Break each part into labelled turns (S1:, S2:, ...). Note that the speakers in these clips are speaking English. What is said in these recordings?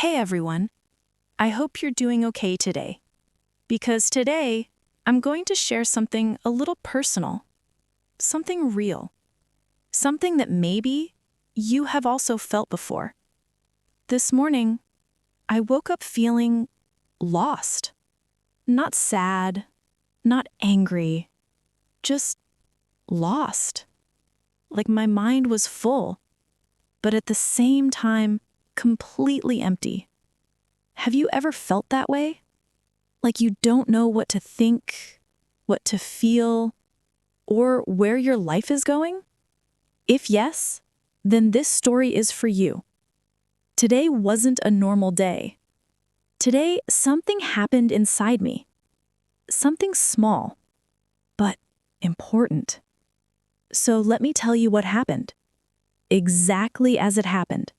S1: Hey everyone, I hope you're doing okay today. Because today, I'm going to share something a little personal, something real, something that maybe you have also felt before. This morning, I woke up feeling lost. Not sad, not angry, just lost. Like my mind was full, but at the same time, completely empty. Have you ever felt that way? Like you don't know what to think, what to feel, or where your life is going? If yes, then this story is for you. Today wasn't a normal day. Today, something happened inside me. Something small, but important. So let me tell you what happened. Exactly as it happened.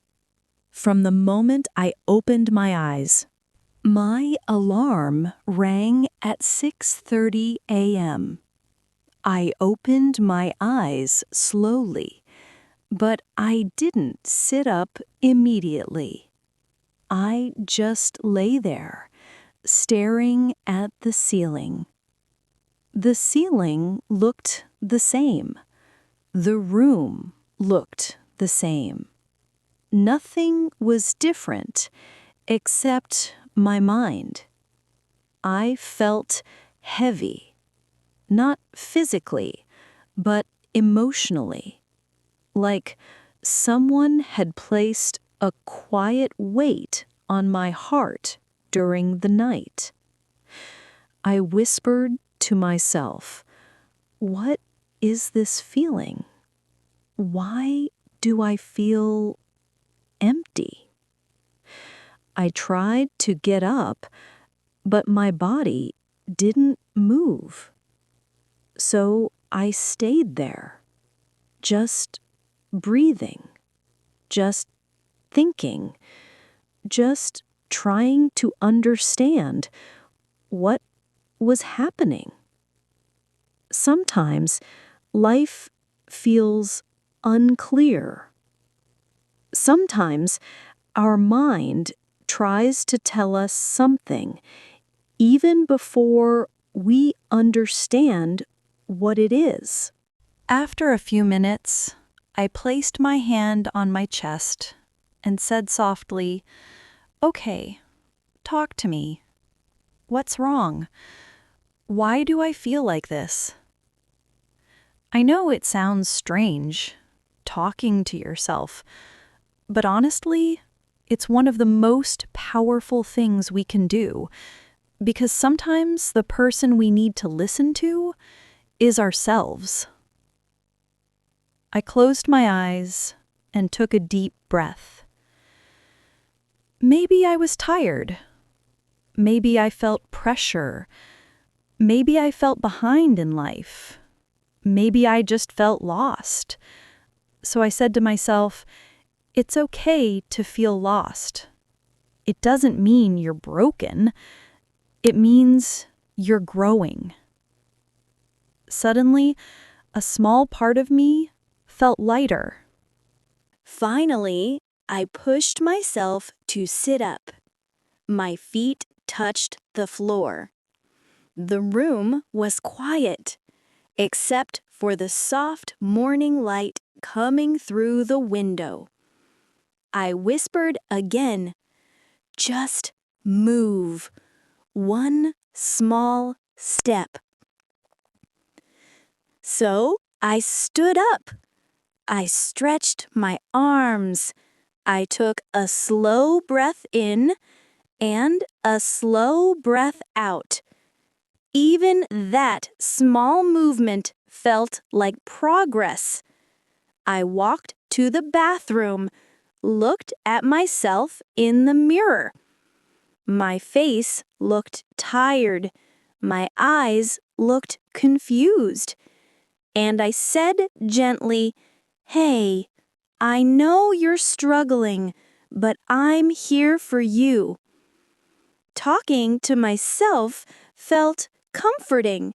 S1: From the moment I opened my eyes.
S2: My alarm rang at 6:30 a.m. I opened my eyes slowly, but I didn't sit up immediately. I just lay there, staring at the ceiling. The ceiling looked the same. The room looked the same. Nothing was different except my mind. I felt heavy, not physically, but emotionally, like someone had placed a quiet weight on my heart during the night. I whispered to myself, "What is this feeling? Why do I feel empty?" I tried to get up, but my body didn't move. So I stayed there, just breathing, just thinking, just trying to understand what was happening. Sometimes life feels unclear. Sometimes our mind tries to tell us something even before we understand what it is. After a few minutes, I placed my hand on my chest and said softly, "Okay, talk to me. What's wrong? Why do I feel like this?" I know it sounds strange, talking to yourself, but honestly, it's one of the most powerful things we can do, because sometimes the person we need to listen to is ourselves. I closed my eyes and took a deep breath. Maybe I was tired. Maybe I felt pressure. Maybe I felt behind in life. Maybe I just felt lost. So I said to myself, it's okay to feel lost. It doesn't mean you're broken. It means you're growing. Suddenly, a small part of me felt lighter.
S3: Finally, I pushed myself to sit up. My feet touched the floor. The room was quiet, except for the soft morning light coming through the window. I whispered again, "Just move. One small step." So I stood up. I stretched my arms. I took a slow breath in and a slow breath out. Even that small movement felt like progress. I walked to the bathroom, looked at myself in the mirror. My face looked tired. My eyes looked confused. And I said gently, "Hey, I know you're struggling, but I'm here for you." Talking to myself felt comforting,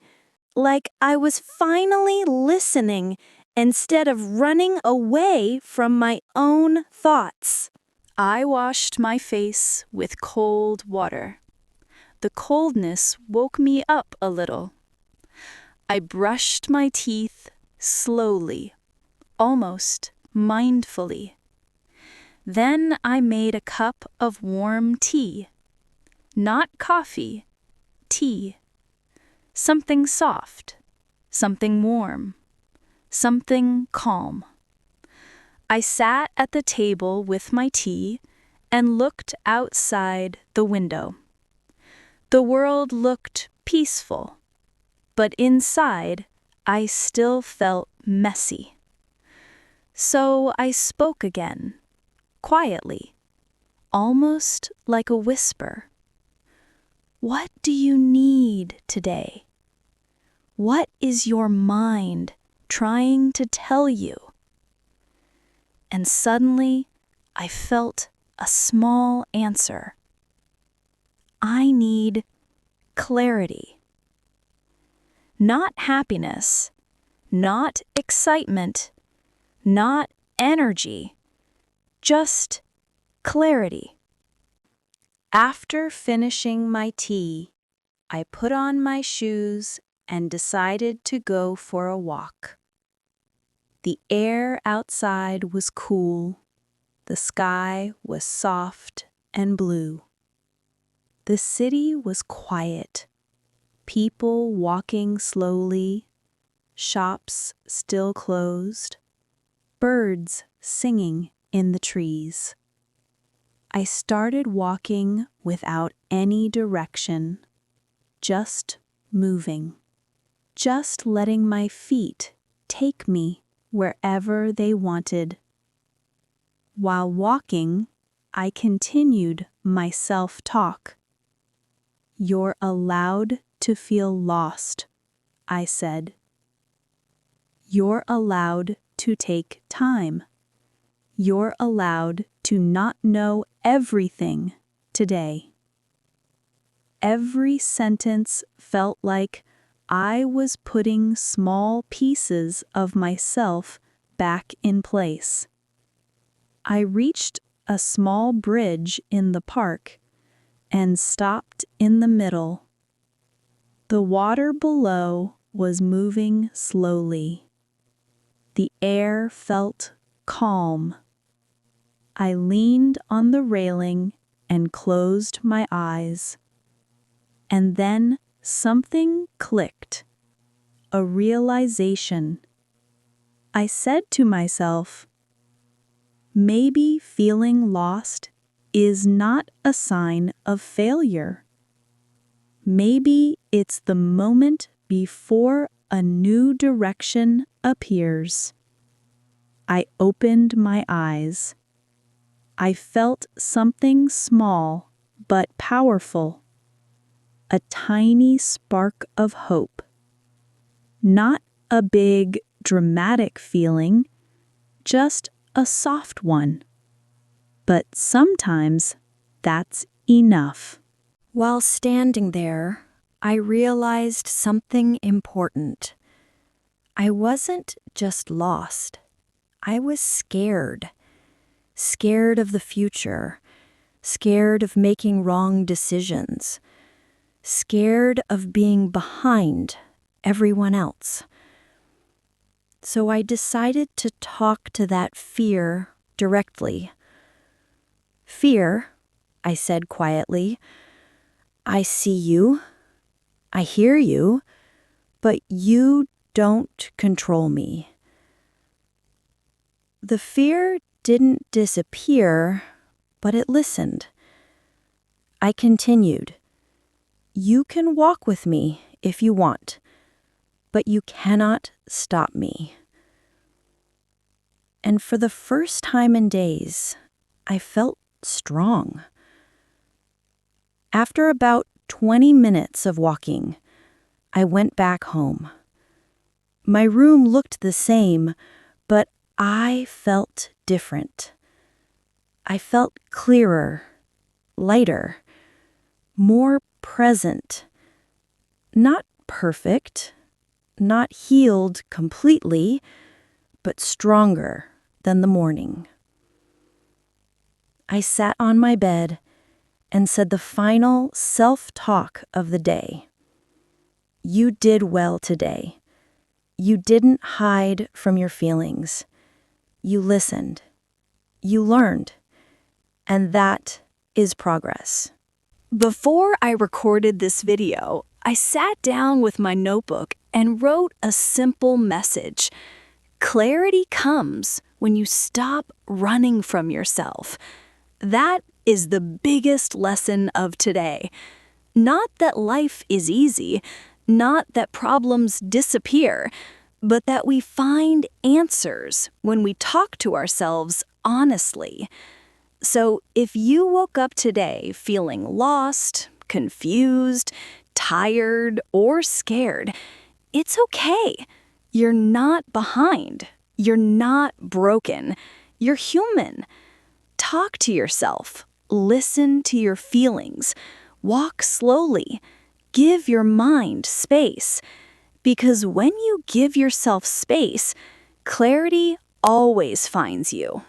S3: like I was finally listening instead of running away from my own thoughts.
S1: I washed my face with cold water. The coldness woke me up a little. I brushed my teeth slowly, almost mindfully. Then I made a cup of warm tea. Not coffee, tea. Something soft, something warm, something calm. I sat at the table with my tea and looked outside the window. The world looked peaceful, but inside I still felt messy. So I spoke again, quietly, almost like a whisper. What do you need today? What is your mind trying to tell you? And suddenly, I felt a small answer. I need clarity. Not happiness, not excitement, not energy, just clarity. After finishing my tea, I put on my shoes and decided to go for a walk. The air outside was cool. The sky was soft and blue. The city was quiet. People walking slowly, shops still closed, birds singing in the trees. I started walking without any direction, just moving, just letting my feet take me wherever they wanted. While walking, I continued my self-talk. You're allowed to feel lost, I said. You're allowed to take time. You're allowed to not know everything today. Every sentence felt like I was putting small pieces of myself back in place. I reached a small bridge in the park and stopped in the middle. The water below was moving slowly. The air felt calm. I leaned on the railing and closed my eyes. And then something clicked. A realization. I said to myself, maybe feeling lost is not a sign of failure. Maybe it's the moment before a new direction appears. I opened my eyes. I felt something small but powerful. A tiny spark of hope. Not a big, dramatic feeling, just a soft one. But sometimes that's enough. While standing there, I realized something important. I wasn't just lost. I was scared. Scared of the future. Scared of making wrong decisions. Scared of being behind everyone else. So I decided to talk to that fear directly. Fear, I said quietly, I see you, I hear you, but you don't control me. The fear didn't disappear, but it listened. I continued. You can walk with me if you want, but you cannot stop me. And for the first time in days, I felt strong. After about 20 minutes of walking, I went back home. My room looked the same, but I felt different. I felt clearer, lighter, more present. Not perfect, not healed completely, but stronger than the morning.
S2: I sat on my bed and said the final self-talk of the day. You did well today. You didn't hide from your feelings. You listened. You learned. And that is progress.
S3: Before I recorded this video, I sat down with my notebook and wrote a simple message. Clarity comes when you stop running from yourself. That is the biggest lesson of today. Not that life is easy, not that problems disappear, but that we find answers when we talk to ourselves honestly. So if you woke up today feeling lost, confused, tired, or scared, it's okay. You're not behind. You're not broken. You're human. Talk to yourself. Listen to your feelings. Walk slowly. Give your mind space. Because when you give yourself space, clarity always finds you.